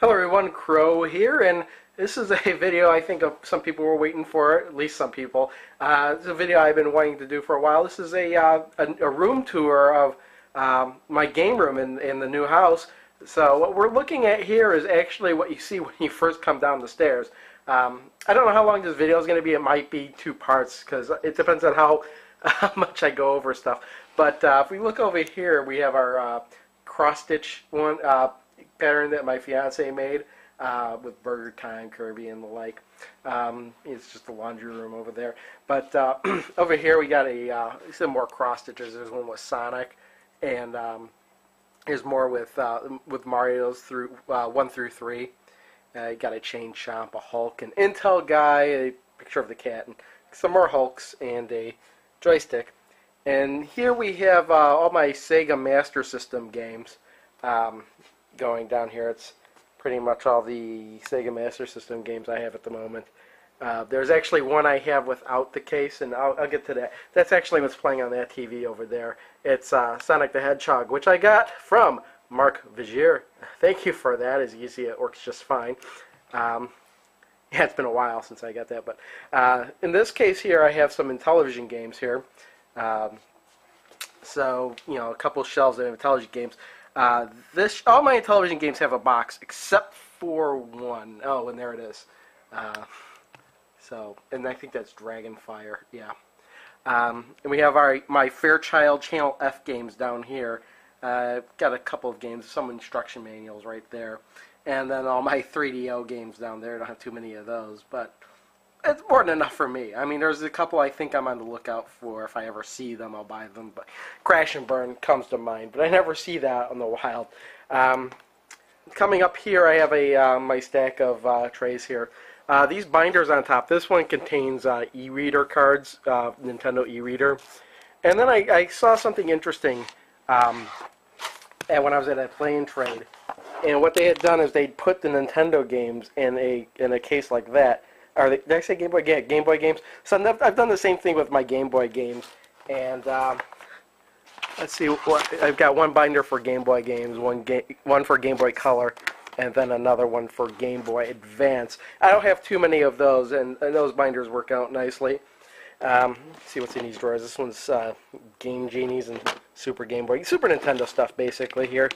Hello everyone, Crow here, and this is a video I think some people were waiting for, at least some people. This is a video I've been wanting to do for a while. This is a room tour of my game room in the new house. So what we're looking at here is actually what you see when you first come down the stairs. I don't know how long this video is going to be. It might be two parts because it depends on how much I go over stuff. But if we look over here, we have our cross-stitch one. Pattern that my fiance made with Burger Time, Kirby, and the like. It's just the laundry room over there. But over here we got some more cross stitches. There's one with Sonic, and there's more with Mario's through 1 through 3. You got a Chain Chomp, a Hulk, an Intel guy, a picture of the cat, and some more Hulks, and a joystick. And here we have all my Sega Master System games. Going down here, it's pretty much all the Sega Master System games I have at the moment. There's actually one I have without the case, and I'll get to that. That's actually what's playing on that TV over there. It's Sonic the Hedgehog, which I got from Mark Vigier. Thank you for that. As you see, it works just fine. Yeah, it's been a while since I got that, but in this case here, I have some Intellivision games here. So, you know, a couple shelves of Intellivision games. All my Intellivision games have a box except for one. Oh, and there it is. And I think that's Dragonfire. Yeah. And we have my Fairchild Channel F games down here. Got a couple of games, some instruction manuals right there, and then all my 3DO games down there. I don't have too many of those, but it's more than enough for me. I mean, there's a couple I think I'm on the lookout for. If I ever see them, I'll buy them. But Crash and Burn comes to mind, but I never see that on the wild. Coming up here, I have my stack of trays here. These binders on top. This one contains e-reader cards, Nintendo e-reader. And then I saw something interesting when I was at a play and trade. And what they had done is they'd put the Nintendo games in a case like that. Did I say Game Boy? Yeah, Game Boy games. So I've done the same thing with my Game Boy games. And let's see, I've got one binder for Game Boy games, one for Game Boy Color, and then another one for Game Boy Advance. I don't have too many of those, and those binders work out nicely. Let's see what's in these drawers. This one's Game Genies and Super Nintendo stuff, basically, here.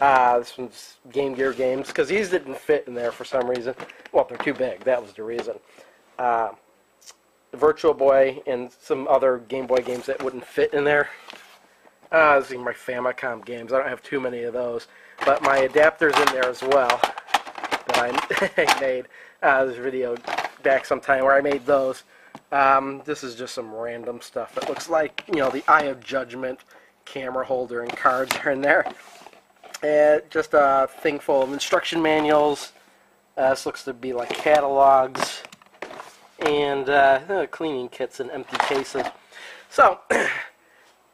This one's Game Gear games, because these didn't fit in there for some reason. Well, they're too big. That was the reason. Virtual Boy and some other Game Boy games that wouldn't fit in there. These are my Famicom games. I don't have too many of those. But my adapter's in there as well that I made. There's a video back sometime where I made those. This is just some random stuff. It looks like, you know, the Eye of Judgment camera holder and cards are in there. Just a thing full of instruction manuals. This looks to be like catalogs. And cleaning kits and empty cases. So,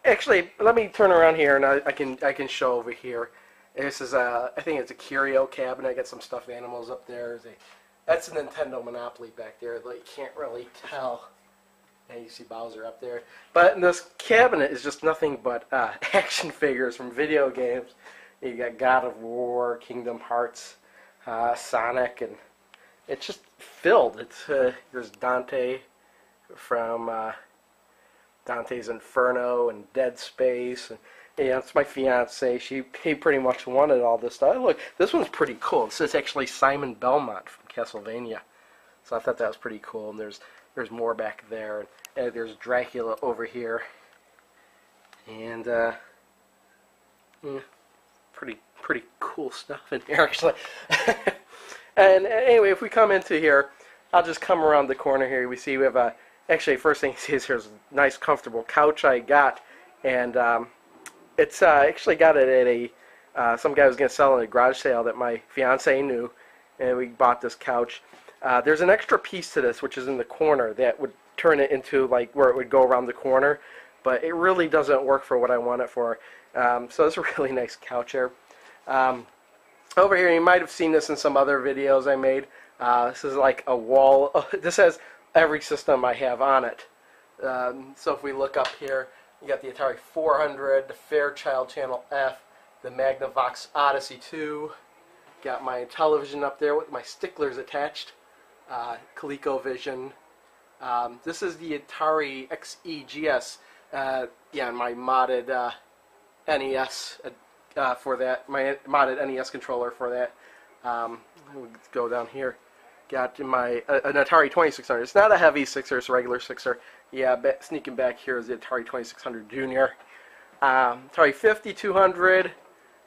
actually, let me turn around here and I can show over here. This is I think it's a curio cabinet. I got some stuffed animals up there. That's a Nintendo Monopoly back there. You can't really tell. And you see Bowser up there. But this cabinet is just nothing but action figures from video games. You got God of War, Kingdom Hearts, Sonic, and it's just filled. There's Dante from Dante's Inferno and Dead Space. And, yeah, it's my fiance. He pretty much wanted all this stuff. Look, this one's pretty cool. This is actually Simon Belmont from Castlevania. So I thought that was pretty cool. And there's more back there. And there's Dracula over here. And yeah, pretty cool stuff in here actually. And anyway, if we come into here, I'll just come around the corner here. We have actually, first thing you see is here's a nice comfortable couch I got, and it's actually got it at some guy was going to sell it at a garage sale that my fiance knew, and we bought this couch. There's an extra piece to this which is in the corner that would turn it into like where it would go around the corner, but it really doesn't work for what I want it for. So it's a really nice couch here. Over here, you might have seen this in some other videos I made. This is like a wall. This has every system I have on it. So if we look up here, you got the Atari 400, the Fairchild Channel F, the Magnavox Odyssey 2, Got my television up there with my sticklers attached. ColecoVision. This is the Atari XEGS. Yeah, my modded NES for that. My modded NES controller for that. We'll go down here. Got my an Atari 2600. It's not a heavy sixer, it's a regular sixer. Yeah, sneaking back here is the Atari 2600 Junior. Atari 5200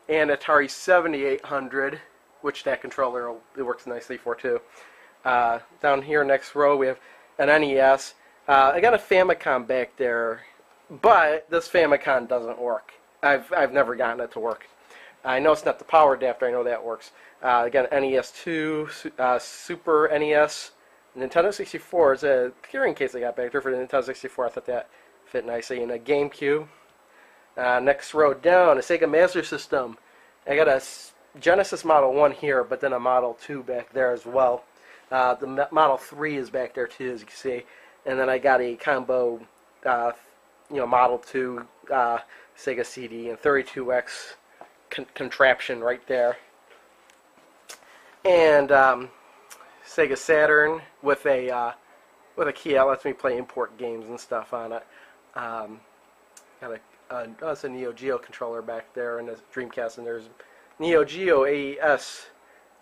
and Atari 7800, which that controller it works nicely for too. Down here next row we have an NES. I got a Famicom back there, but this Famicom doesn't work. I've never gotten it to work. I know it's not the power adapter. I know that works. I got an NES2, Super NES, Nintendo 64. It's a carrying case I got back there for the Nintendo 64. I thought that fit nicely. And a GameCube. Next row down, a Sega Master System. I got a Genesis Model 1 here, but then a Model 2 back there as well. The Model 3 is back there too, as you can see. And then I got a combo, Model 2 Sega CD and 32X contraption right there. And Sega Saturn with a key that lets me play import games and stuff on it. Got that's a Neo Geo controller back there, and the Dreamcast, and there's Neo Geo AES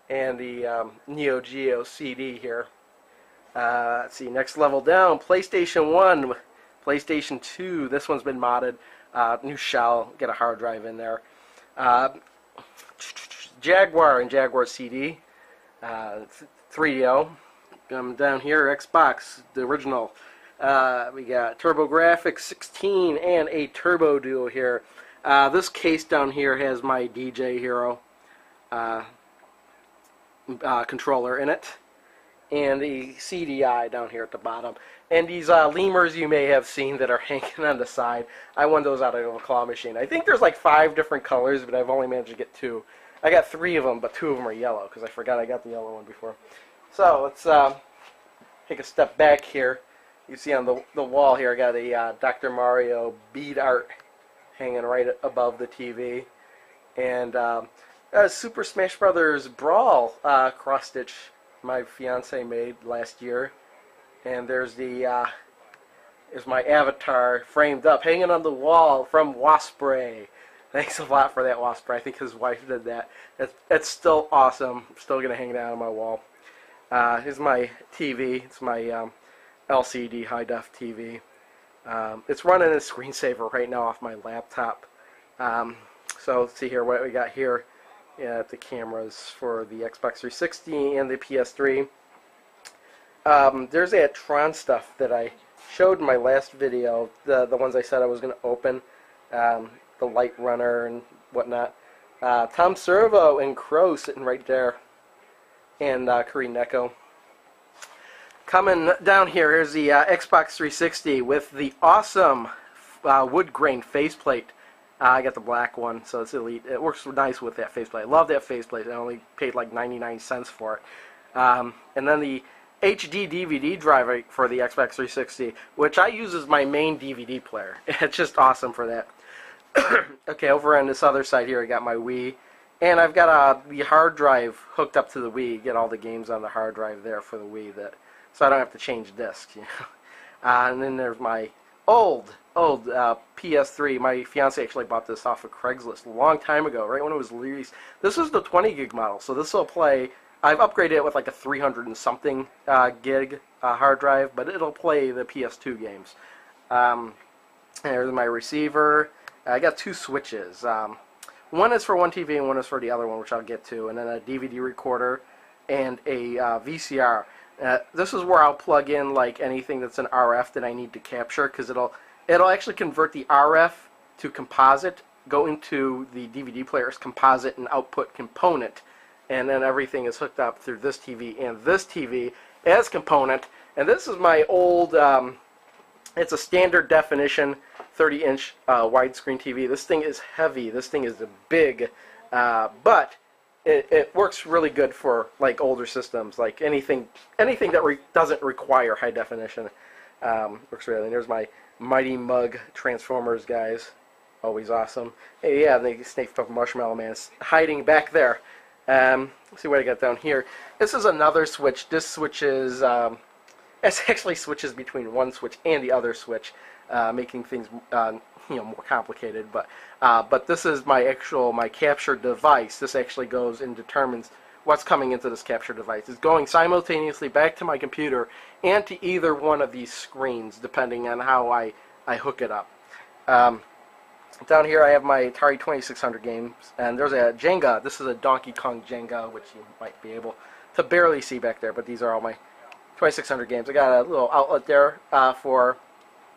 and the Neo Geo CD here. Let's see, next level down, PlayStation 1, PlayStation 2. This one's been modded. New shell, get a hard drive in there. Jaguar and Jaguar CD. 3DO. Down here, Xbox, the original. We got TurboGrafx 16 and a Turbo Duo here. This case down here has my DJ Hero controller in it, and the CDI down here at the bottom. And these lemurs you may have seen that are hanging on the side, I won those out of a claw machine. I think there's like 5 different colors, but I've only managed to get 2. I got 3 of them, but 2 of them are yellow, because I forgot I got the yellow one before. So let's take a step back here. You see on the wall here, I got a Dr. Mario bead art hanging right above the TV. And Super Smash Brothers Brawl cross-stitch my fiance made last year. And there's is my avatar framed up, hanging on the wall from Wasspray. Thanks a lot for that, Wasspray. I think his wife did that. It's still awesome. I'm still going to hang it out on my wall. Here's my TV. It's my LCD high-def TV. It's running a screensaver right now off my laptop. So let's see here what we got here. Yeah, the cameras for the Xbox 360 and the PS3. There's that Tron stuff that I showed in my last video, the ones I said I was going to open, the Light Runner and whatnot. Tom Servo and Crow sitting right there, and Karine Neko. Coming down here, here's the Xbox 360 with the awesome wood grain faceplate. I got the black one, so it's elite. It works nice with that faceplate. I love that faceplate. I only paid like 99 cents for it. And then the HD DVD drive for the Xbox 360, which I use as my main DVD player. It's just awesome for that. Okay, over on this other side here, I got my Wii, and I've got the hard drive hooked up to the Wii. Get all the games on the hard drive there for the Wii, so I don't have to change discs. And then there's my old PS3. My fiance actually bought this off of Craigslist a long time ago, right when it was released. This was the 20 gig model, so this will play. I've upgraded it with like a 300 and something gig hard drive, but it'll play the PS2 games. There's my receiver. I got 2 switches. One is for one TV and one is for the other one, which I'll get to, and then a DVD recorder and a VCR. This is where I'll plug in like anything that's an RF that I need to capture, because it'll actually convert the RF to composite, go into the DVD player's composite and output component, and then everything is hooked up through this TV and this TV as component. And this is my old, it's a standard definition 30-inch widescreen TV. This thing is heavy. This thing is big, but it works really good for like older systems, like anything that doesn't require high definition. Works really. And there's my Mighty Mug Transformers guys, always awesome. Hey, yeah, the Snake Puft Marshmallow Man is hiding back there. Let's see what I got down here. This is another switch. This switch is, it actually switches between one switch and the other switch, making things more complicated. But this is my capture device. This actually goes and determines what's coming into this capture device. It's going simultaneously back to my computer and to either one of these screens, depending on how I hook it up. Down here I have my Atari 2600 games, and there's a Jenga. This is a Donkey Kong Jenga, which you might be able to barely see back there, but these are all my 2600 games. I got a little outlet there for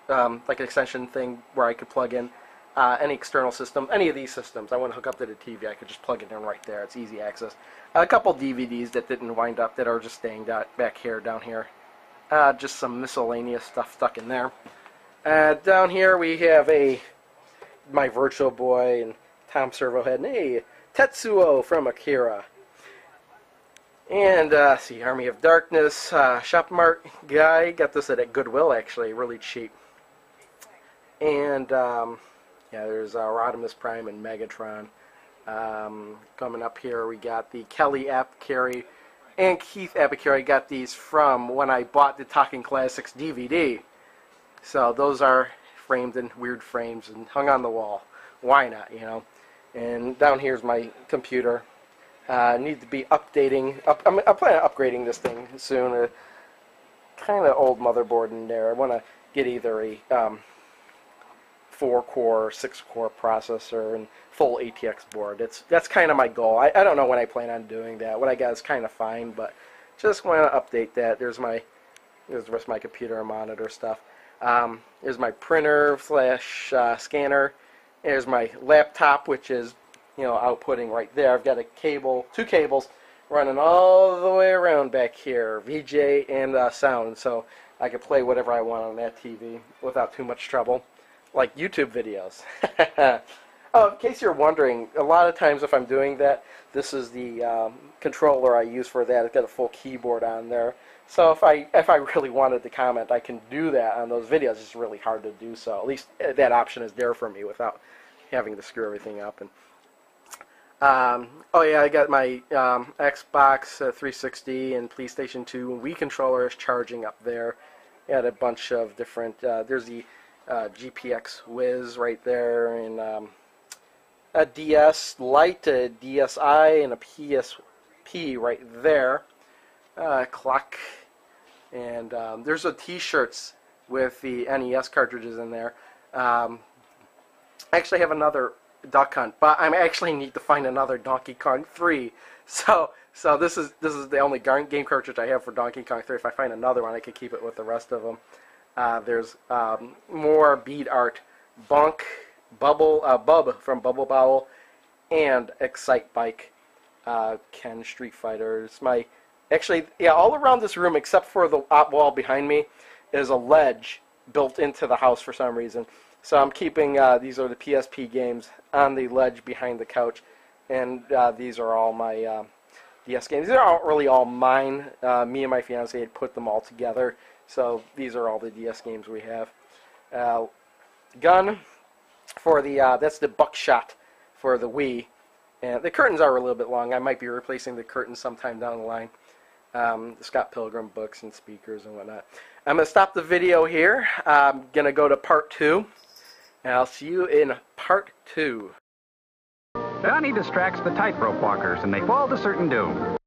like an extension thing where I could plug in any external system, any of these systems. I want to hook up to the TV, I could just plug it in right there. It's easy access. A couple DVDs that didn't wind up that are just staying back here, down here. Just some miscellaneous stuff stuck in there. Down here we have my Virtual Boy and Tom Servohead, and hey, Tetsuo from Akira. And see, Army of Darkness, Shop Mart guy. Got this at Goodwill, actually, really cheap. And yeah, there's Rodimus Prime and Megatron. Coming up here, we got the Kelly Apicary and Keith Apicary. Got these from when I bought the Talking Classics DVD. So those are framed in weird frames and hung on the wall. Why not, you know? And down here's my computer. Need to be updating. I'm planning on upgrading this thing soon. Kind of old motherboard in there. I want to get either a 4-core or 6-core processor and full ATX board. That's kind of my goal. I don't know when I plan on doing that. What I got is kind of fine, but just want to update that. There's the rest of my computer and monitor stuff. There's my printer / scanner. There's my laptop, which is outputting right there. I've got a cable, 2 cables running all the way around back here, VJ and sound, so I can play whatever I want on that TV without too much trouble, like YouTube videos. Oh, in case you're wondering, a lot of times if I'm doing that, this is the controller I use for that. It's got a full keyboard on there. So if I really wanted to comment, I can do that on those videos. It's really hard to do so. At least that option is there for me without having to screw everything up. And oh yeah, I got my Xbox 360 and PlayStation 2 Wii controllers charging up there. Got a bunch of different. There's the GPX Wiz right there, and a DS Lite, a DSi, and a PSP right there. Clock, and there's a T-shirts with the NES cartridges in there. I actually have another Duck Hunt, but I actually need to find another Donkey Kong 3. So this is the only game cartridge I have for Donkey Kong 3. If I find another one, I could keep it with the rest of them. There's more bead art, Bub from Bubble Bobble, and Excite Bike, Ken Street Fighters. Actually, yeah, all around this room, except for the wall behind me, is a ledge built into the house for some reason. So I'm keeping, these are the PSP games on the ledge behind the couch, and these are all my DS games. These aren't really all mine. Me and my fiance had put them all together, so these are all the DS games we have. Gun for the, that's the Buckshot for the Wii. And the curtains are a little bit long. I might be replacing the curtains sometime down the line. The Scott Pilgrim books and speakers and whatnot. I'm going to stop the video here. I'm going to go to part 2. And I'll see you in part 2. Donnie distracts the tightrope walkers and they fall to certain doom.